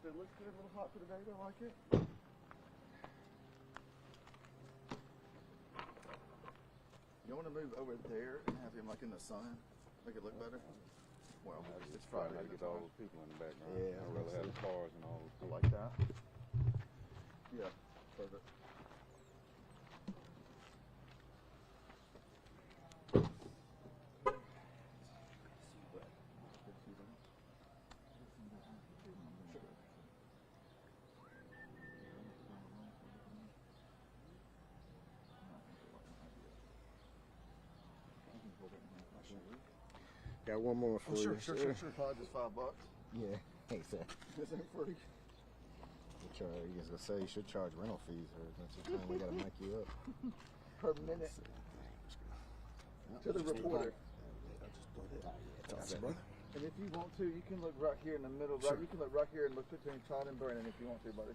It looks good, a little hot for the day, I like it. You want to move over there and have him like in the sun? Make it look better? Well, it's Friday. To get all those people in the background. Yeah. I'd rather have the cars and all those I people. like that. Yeah, perfect. Got one more for Oh, sure, you. sure. Probably just $5. Yeah, exactly. This ain't free. I was gonna say you should charge rental fees, or that's the time we gotta make you up. Per minute. To the reporter. And if you want to, you can look right here in the middle. Right, you can look right here and look between Todd and Brandon if you want to, buddy.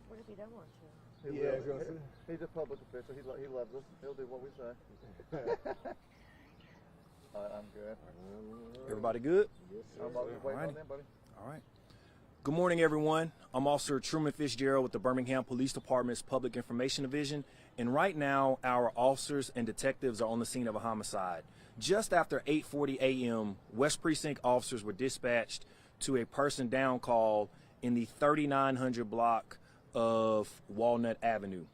What if he don't want to? He's a public official. He loves us. He'll do what we say. All right, I'm good. Everybody good? Yes, sir. I'm about to wait on them, buddy. All right. Good morning, everyone. I'm Officer Truman Fitzgerald with the Birmingham Police Department's Public Information Division, and right now our officers and detectives are on the scene of a homicide. Just after 8:40 a.m., West Precinct officers were dispatched to a person down call in the 3900 block of Walnut Avenue.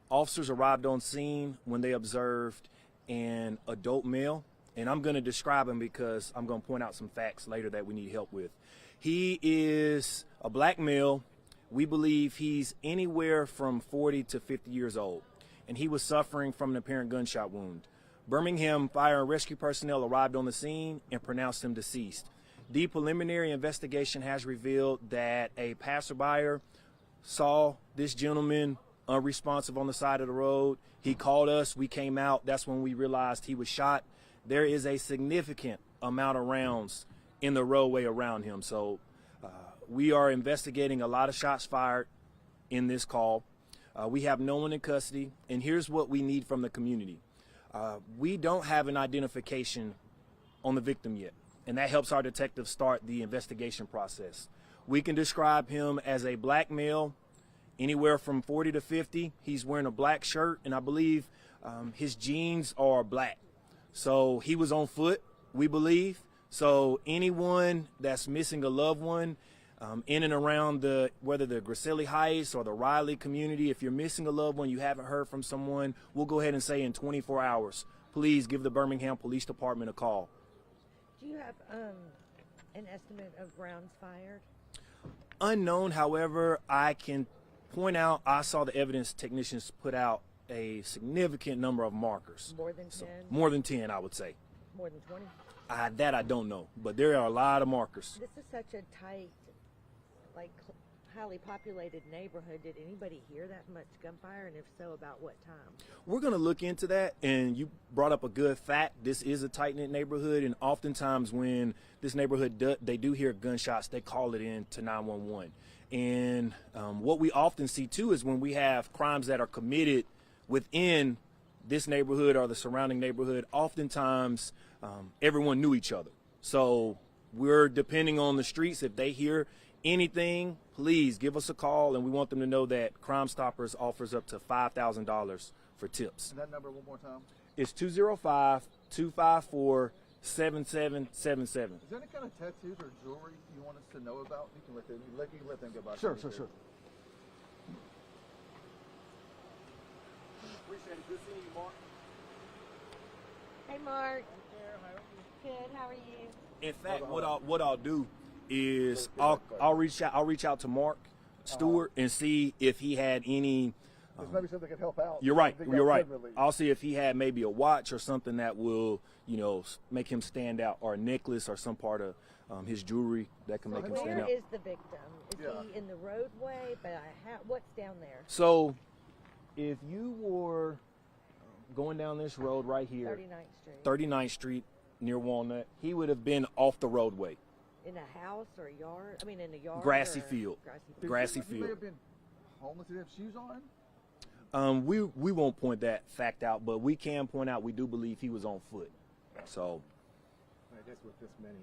Officers arrived on scene when they observed an adult male, and I'm going to describe him because I'm going to point out some facts later that we need help with. He is a black male. We believe he's anywhere from 40 to 50 years old, and he was suffering from an apparent gunshot wound. Birmingham Fire and Rescue personnel arrived on the scene and pronounced him deceased. The preliminary investigation has revealed that a passerby saw this gentleman unresponsive on the side of the road. He called us. We came out. That's when we realized he was shot. There is a significant amount of rounds in the roadway around him. So we are investigating a lot of shots fired in this call. We have no one in custody. And here's what we need from the community. We don't have an identification on the victim yet, and that helps our detectives start the investigation process. We can describe him as a black male, anywhere from 40 to 50. He's wearing a black shirt, and I believe his jeans are black. So he was on foot, we believe. So anyone that's missing a loved one in and around whether the Griselli Heights or the Riley community, if you're missing a loved one, you haven't heard from someone, we'll go ahead and say in 24 hours, please give the Birmingham Police Department a call. Do you have an estimate of rounds fired? Unknown, however, I can point out, I saw the evidence technicians put out a significant number of markers. More than 10? So, more than 10, I would say. More than 20? That I don't know, but there are a lot of markers. This is such a tight, like, highly populated neighborhood. Did anybody hear that much gunfire, and if so, about what time? We're going to look into that, and you brought up a good fact. This is a tight-knit neighborhood, and oftentimes when this neighborhood they do hear gunshots, they call it in to 911. And what we often see, too, is when we have crimes that are committed within this neighborhood or the surrounding neighborhood, oftentimes everyone knew each other. So we're depending on the streets. If they hear anything, please give us a call, and we want them to know that Crime Stoppers offers up to $5,000 for tips. And that number one more time. It's 205-254-7777. Is there any kind of tattoos or jewelry you want us to know about? You can let them go by. Sure. Appreciate it. Good seeing you, Mark. Hey, Mark. Good. How are you? In fact, what I'll do is I'll reach out to Mark Stewart and see if he had any. Maybe something could help out. You're right. I'll see if he had maybe a watch or something that will, make him stand out, or a necklace or some part of his jewelry that can make him stand out. Where is the victim? Is he in the roadway? But what's down there? So, if you were going down this road right here, 39th Street near Walnut, he would have been off the roadway. In a house or a yard? I mean, in a yard? Grassy field. Grassy He field. may have been homeless. Did he have shoes on? We won't point that fact out, but we can point out we do believe he was on foot. So I guess with this many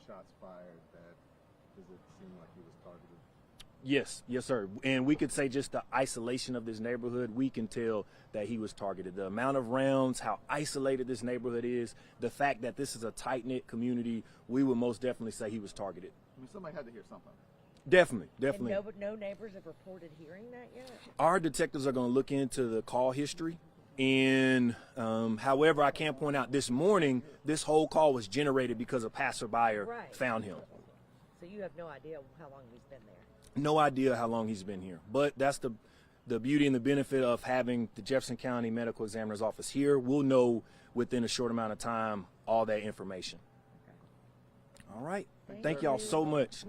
shots fired, that Does it seem like he was targeted? Yes, yes, sir. And we could say just the isolation of this neighborhood, we can tell that he was targeted. The amount of rounds, how isolated this neighborhood is, the fact that this is a tight-knit community, we would most definitely say he was targeted. I mean, somebody had to hear something. Definitely, definitely. And no neighbors have reported hearing that yet? Our detectives are going to look into the call history. And however, I can point out this morning, this whole call was generated because a passerby found him. So you have no idea how long he's been there? No idea how long he's been here. But that's the beauty and the benefit of having the Jefferson County Medical Examiner's Office here. We'll know within a short amount of time all that information. Okay. All right. Thank y'all so much.